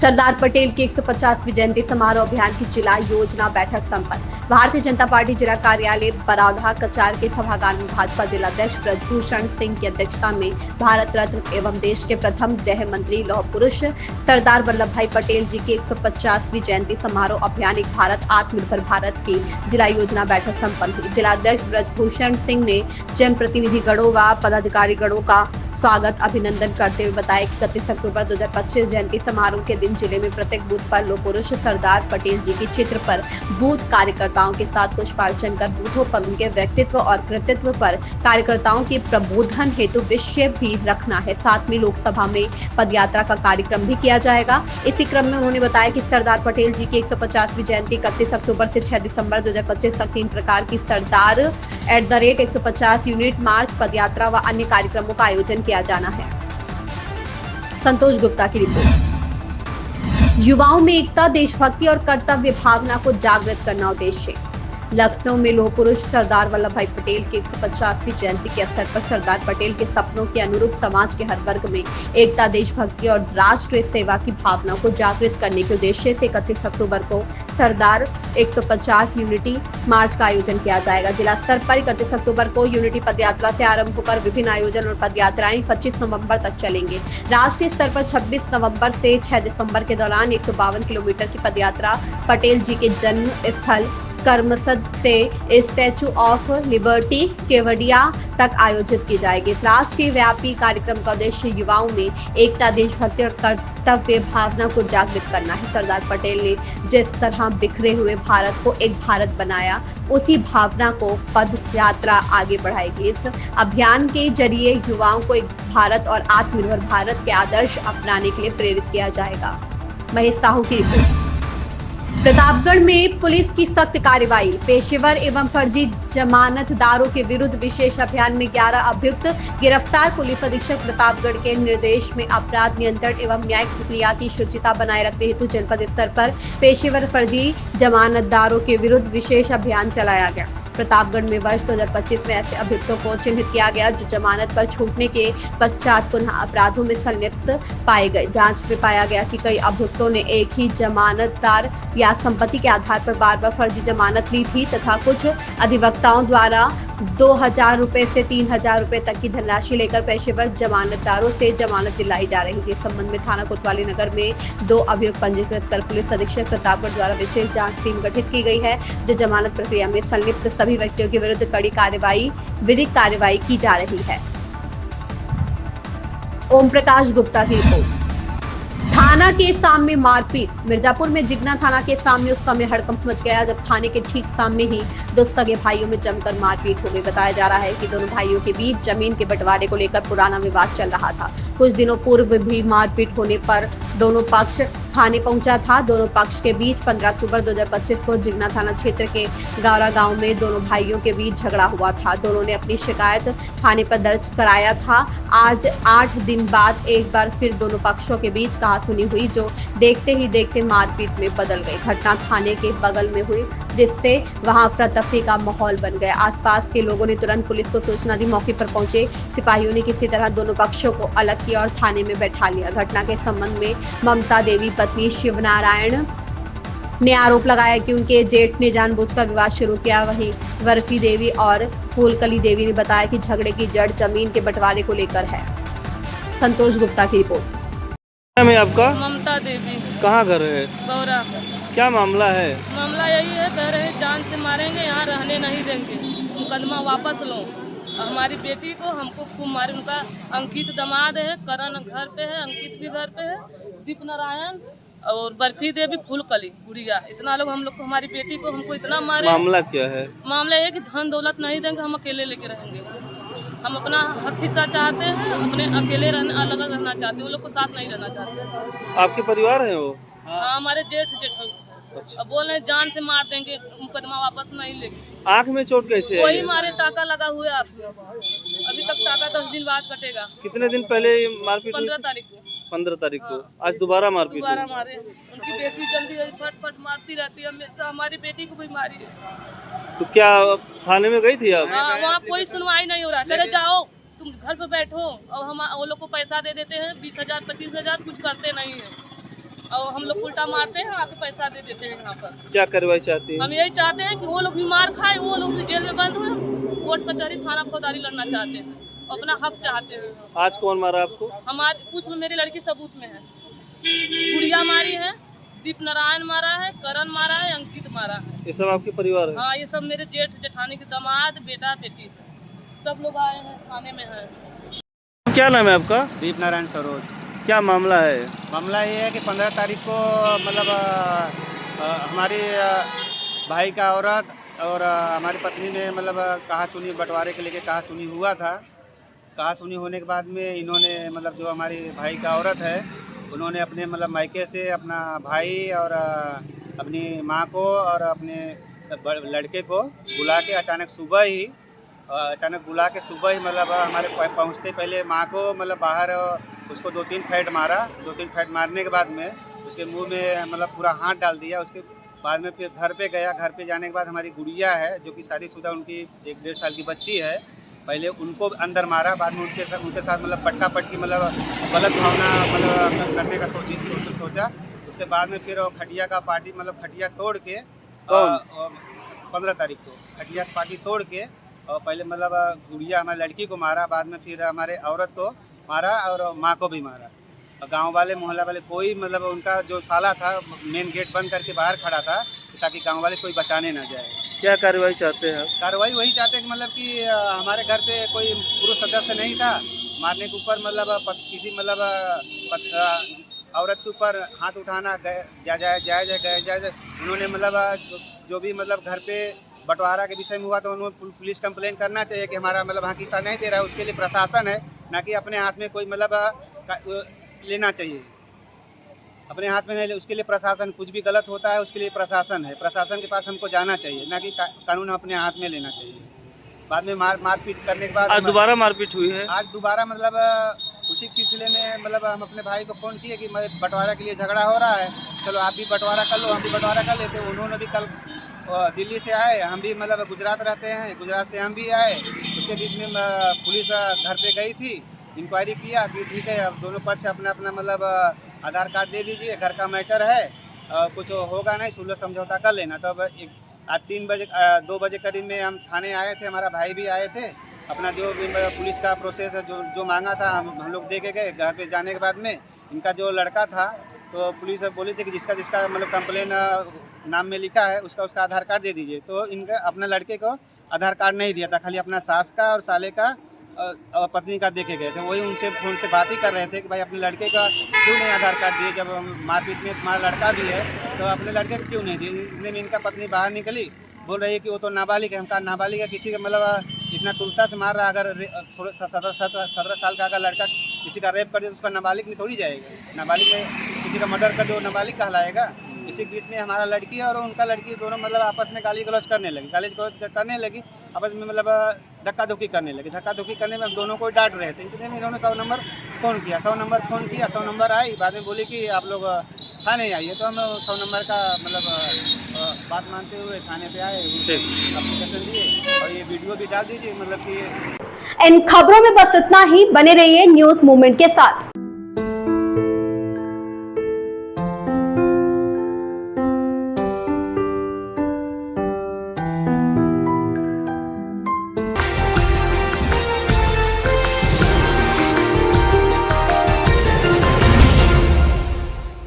सरदार पटेल की 150वीं जयंती समारोह अभियान की जिला योजना बैठक संपन्न। भारतीय जनता पार्टी जिला कार्यालय बरौधा कचार के सभागार में भाजपा जिलाध्यक्ष ब्रजभूषण सिंह की अध्यक्षता में भारत रत्न एवं देश के प्रथम गृह मंत्री लौह पुरुष सरदार वल्लभ भाई पटेल जी की 150वीं जयंती समारोह अभियान एक भारत आत्मनिर्भर भारत की जिला योजना बैठक संपन्न हुई। जिलाध्यक्ष ब्रजभूषण सिंह ने जनप्रतिनिधि गणों व पदाधिकारी गणों का स्वागत अभिनंदन करते हुए बताया कि 31 अक्टूबर 2025 जयंती समारोह के दिन जिले में प्रत्येक बूथ पर लौह पुरुष सरदार पटेल जी के चित्र पर बूथ कार्यकर्ताओं के साथ पुष्पार्चन कर बूथों पर उनके व्यक्तित्व और कृतित्व पर कार्यकर्ताओं के प्रबोधन हेतु विषय भी रखना है। साथ में लोकसभा में पदयात्रा का कार्यक्रम भी किया जाएगा। इसी क्रम में उन्होंने बताया कि सरदार पटेल जी की 150वीं जयंती 31 अक्टूबर से 6 दिसंबर 2025 तक 3 प्रकार की सरदार @150 यूनिट मार्च, पदयात्रा व अन्य कार्यक्रमों का आयोजन किया जाना है। संतोष गुप्ता की रिपोर्ट। युवाओं में एकता, देशभक्ति और कर्तव्य भावना को जागृत करना उद्देश्य। लखनऊ में लौह पुरुष सरदार वल्लभ भाई पटेल की 150वीं जयंती के अवसर पर सरदार पटेल के सपनों के अनुरूप समाज के हर वर्ग में एकता, देशभक्ति और राष्ट्र सेवा की भावना को जागृत करने के उद्देश्य से 31 अक्टूबर को सरदार 150 यूनिटी मार्च का आयोजन किया जाएगा। जिला स्तर पर 31 अक्टूबर को यूनिटी पदयात्रा से आरंभ होकर विभिन्न आयोजन और पदयात्राएं 25 नवंबर तक चलेंगे। राष्ट्रीय स्तर पर 26 नवंबर से 6 दिसंबर के दौरान 152 किलोमीटर की पदयात्रा पटेल जी के जन्म स्थल करमसद से स्टैचू ऑफ लिबर्टी केवड़िया तक आयोजित की जाएगी। राष्ट्रीय व्यापी कार्यक्रम का उद्देश्य युवाओं में एकता, देशभक्ति और कर्तव्य भावना को जागृत करना है। सरदार पटेल ने जिस तरह बिखरे हुए भारत को एक भारत बनाया, उसी भावना को पद यात्रा आगे बढ़ाएगी। इस अभियान के जरिए युवाओं को एक भारत और आत्मनिर्भर भारत के आदर्श अपनाने के लिए प्रेरित किया जाएगा। महेश साहू की रिपोर्ट। प्रतापगढ़ में पुलिस की सख्त कार्रवाई। पेशेवर एवं फर्जी जमानतदारों के विरुद्ध विशेष अभियान में 11 अभियुक्त गिरफ्तार। पुलिस अधीक्षक प्रतापगढ़ के निर्देश में अपराध नियंत्रण एवं न्यायिक प्रक्रिया की शुचिता बनाए रखने हेतु जनपद स्तर पर पेशेवर फर्जी जमानतदारों के विरुद्ध विशेष अभियान चलाया गया। प्रतापगढ़ में वर्ष 2025 में ऐसे अभियुक्तों को चिन्हित किया गया जो जमानत पर छूटने के पश्चात पुनः अपराधों में संलिप्त पाए गए। जांच में पाया गया कि कई अभियुक्तों ने एक ही जमानतदार या संपत्ति के आधार पर बार बार फर्जी जमानत ली थी तथा कुछ अधिवक्ताओं द्वारा 2000 रुपए से 3000 रुपए तक की धनराशि लेकर पेशेवर जमानतदारों से जमानत दिलाई जा रही थी। इस संबंध में थाना कोतवाली नगर में 2 अभियुक्त पंजीकृत कर पुलिस अधीक्षक प्रतापगढ़ द्वारा विशेष जांच टीम गठित की गई है जो जमानत प्रक्रिया में संलिप्त सभी व्यक्तियों के विरुद्ध कड़ी विधिक कार्रवाई की जा रही है। ओम प्रकाश गुप्ता की रिपोर्ट। थाना के सामने मारपीट। मिर्जापुर में जिगना थाना के सामने उस समय हड़कंप मच गया जब थाने के ठीक सामने ही 2 सगे भाइयों में जमकर मारपीट हो गई। बताया जा रहा है कि दोनों भाइयों के बीच जमीन के बंटवारे को लेकर पुराना विवाद चल रहा था। कुछ दिनों पूर्व भी मारपीट होने पर दोनों पक्ष थाने पहुंचा था। दोनों पक्ष के बीच 15 अक्टूबर 2025 को जिगना थाना क्षेत्र के गावरा गांव में दोनों भाइयों के बीच झगड़ा हुआ था। दोनों ने अपनी शिकायत थाने पर दर्ज कराया था। आज 8 दिन बाद एक बार फिर दोनों पक्षों के बीच कहासुनी हुई जो देखते ही देखते मारपीट में बदल गई। घटना थाने के बगल में हुई जिससे वहां अफरा तफरी का माहौल बन गया। आसपास के लोगों ने तुरंत पुलिस को सूचना दी। मौके पर पहुंचे सिपाहियों ने किसी तरह दोनों पक्षों को अलग किया और थाने में बैठा लिया। घटना के संबंध में ममता देवी पत्नी शिवनारायण ने आरोप लगाया कि उनके जेठ ने जानबूझकर विवाद शुरू किया। वहीं बर्फी देवी और फूलकली देवी ने बताया कि झगड़े की जड़ जमीन के बंटवारे को लेकर है। संतोष गुप्ता की रिपोर्ट। है आपका? ममता देवी। कहाँ घर है? गौरा। क्या मामला है? मामला यही है, कह रहे हैं जान से मारेंगे, यहाँ रहने नहीं देंगे, मुकदमा वापस लो। हमारी बेटी को हमको खूब मारे। उनका अंकित दामाद है, करण घर पे है, अंकित भी घर पे है, दीप नारायण और बर्फी देवी फूलकली गुड़िया, इतना लोग हम लोग को, हमारी बेटी को हमको इतना मारे। मामला क्या है? मामला ये कि धन दौलत नहीं देंगे, हम अकेले लेके रहेंगे। हम अपना हक हिस्सा चाहते हैं, अपने अकेले अलग रहना चाहते हैं, वो लोग को साथ नहीं रहना चाहते। आपके परिवार है वो? हाँ, हमारे जेठ। अच्छा। अब बोल रहे जान से मार देंगे, मुकदमा वापस नहीं लेंगे। आँख में चोट कैसे है? वही मारे, टाका लगा हुआ है आँख में। अभी तक टाका 10 दिन बाद कटेगा। कितने दिन पहले मारपीट? 15 तारीख को। 15 तारीख को। आज दोबारा मारपीट? दोबारा मारे। उनकी बेटी जल्दी फट मारती रहती है हमेशा, हमारी बेटी को भी मारी है। तो क्या थाने में गई थी आप? हाँ, वहाँ कोई सुनवाई नहीं हो रहा। कह रहे जाओ तुम घर पे बैठो, और हम वो लोग को पैसा दे देते हैं 20,000 25,000, कुछ करते नहीं है। और हम लोग उल्टा मारते हैं, आके पैसा दे देते हैं यहाँ पर। क्या कार्रवाई चाहती है? हम यही चाहते हैं कि वो लोग भी मार खाए, वो लोग भी जेल में बंद हुए, कोर्ट कचहरी थाना फौजदारी लड़ना चाहते हैं, अपना हक चाहते हैं। आज कौन मारा आपको? हमारे कुछ में मेरी लड़की सबूत में है, गुड़िया मारी है, दीप नारायण मारा है, करण मारा है, अंकित मारा है। ये सब आपके परिवार है? हाँ, ये सब मेरे जेठ जेठानी के दामाद, बेटा बेटी है, सब लोग आए हैं, थाने में है। क्या नाम है आपका? दीप नारायण सरोज। क्या मामला है? मामला ये है कि 15 तारीख को मतलब हमारी भाई का औरत और हमारी पत्नी ने मतलब कहा सुनी बंटवारे के लेके कहा सुनी हुआ था। कहा सुनी होने के बाद में इन्होंने मतलब जो हमारी भाई का औरत है उन्होंने अपने मतलब मायके से अपना भाई और अपनी माँ को और अपने लड़के को बुला के अचानक बुला के सुबह ही मतलब हमारे पहुँचते पहले माँ को मतलब बाहर उसको 2-3 फैट मारा। 2-3 फैट मारने के बाद में उसके मुंह में मतलब पूरा हाथ डाल दिया। उसके बाद में फिर घर पे गया। घर पे जाने के बाद हमारी गुड़िया है जो कि शादीशुदा उनकी 1-1.5 साल की बच्ची है, पहले उनको अंदर मारा, बाद में उनके साथ मतलब पट्टा पट्टी मतलब गलत भावना मतलब करने का सोचा। उसके बाद में फिर खटिया का पार्टी मतलब खटिया तोड़ के 15 तारीख को खटिया पार्टी तोड़ के और पहले मतलब गुड़िया हमारी लड़की को मारा, बाद में फिर हमारे औरत को मारा और माँ को भी मारा। और गांव वाले मोहल्ला वाले कोई मतलब उनका जो साला था मेन गेट बंद करके बाहर खड़ा था ताकि गांव वाले कोई बचाने ना जाए। क्या कार्रवाई चाहते हैं? कार्रवाई वही चाहते हैं कि मतलब कि हमारे घर पे कोई पुरुष सदस्य नहीं था, मारने के ऊपर मतलब किसी मतलब औरत के ऊपर हाथ उठाना जायज़। उन्होंने मतलब जो भी मतलब घर पे बंटवारा के विषय में हुआ तो उन्होंने पुलिस कंप्लेंट करना चाहिए कि हमारा मतलब हक हिस्सा नहीं दे रहा है। उसके लिए प्रशासन है, ना कि अपने हाथ में कोई मतलब लेना चाहिए, अपने हाथ में नहीं ले। उसके लिए प्रशासन कुछ भी गलत होता है उसके लिए प्रशासन है, प्रशासन के पास हमको जाना चाहिए, ना कि कानून अपने हाथ में लेना चाहिए। बाद में मारपीट करने के बाद आज दोबारा मारपीट हुई है? आज दोबारा मतलब उसी सिलसिले में मतलब हम अपने भाई को फ़ोन किए कि बंटवारा के लिए झगड़ा हो रहा है, चलो आप भी बंटवारा कर लो, हम भी बंटवारा कर लेते। उन्होंने भी कल दिल्ली से आए, हम भी मतलब गुजरात रहते हैं, गुजरात से हम भी आए। उसके बीच में पुलिस घर पे गई थी, इंक्वायरी किया कि ठीक है अब दोनों पक्ष अपना अपना मतलब आधार कार्ड दे दीजिए, घर का मैटर है, कुछ होगा नहीं, सुलह समझौता कर लेना। तब आज 2 बजे करीब में हम थाने आए थे, हमारा भाई भी आए थे, अपना जो भी पुलिस का प्रोसेस है जो मांगा था हम लोग दे के गए। घर पे जाने के बाद में इनका जो लड़का था तो पुलिस बोली थी कि जिसका मतलब कंप्लेन नाम में लिखा है उसका आधार कार्ड दे दीजिए। तो इनका अपने लड़के को आधार कार्ड नहीं दिया था, खाली अपना सास का और साले का और पत्नी का देखे गए थे। वही उनसे फ़ोन से बात ही कर रहे थे कि भाई अपने लड़के का क्यों नहीं आधार कार्ड दिए, जब मारपीट में तुम्हारा लड़का भी है तो अपने लड़के को क्यों नहीं दिए। इतने में इनका पत्नी बाहर निकली, बोल रही है कि वो तो नाबालिग है। हमका नाबालिग है किसी का मतलब इतना क्रूरता से मार रहा है, अगर 17 साल का अगर लड़का किसी का रेप कर दे तो उसका नाबालिग में थोड़ी जाएगा। नाबालिग में किसी का मर्डर कर दे वो नाबालिग कहलाएगा। इसी बीच में हमारा लड़की और उनका लड़की दोनों मतलब आपस में गाली गलौज करने लगी, आपस में मतलब धक्का धुक्की करने लगी। धक्का धुक्की करने में दोनों को डांट रहे थे। इतने में इन्होंने 100 नंबर फ़ोन किया, 100 नंबर आई। बाद में बोली कि आप लोग थाने आइए, तो हम 100 नंबर का मतलब बात मानते हुए थाने पे आए, एप्लीकेशन दिए और ये वीडियो भी डाल दीजिए। मतलब कि इन खबरों में बस इतना ही। बने रहिए न्यूज़ मूवमेंट के साथ।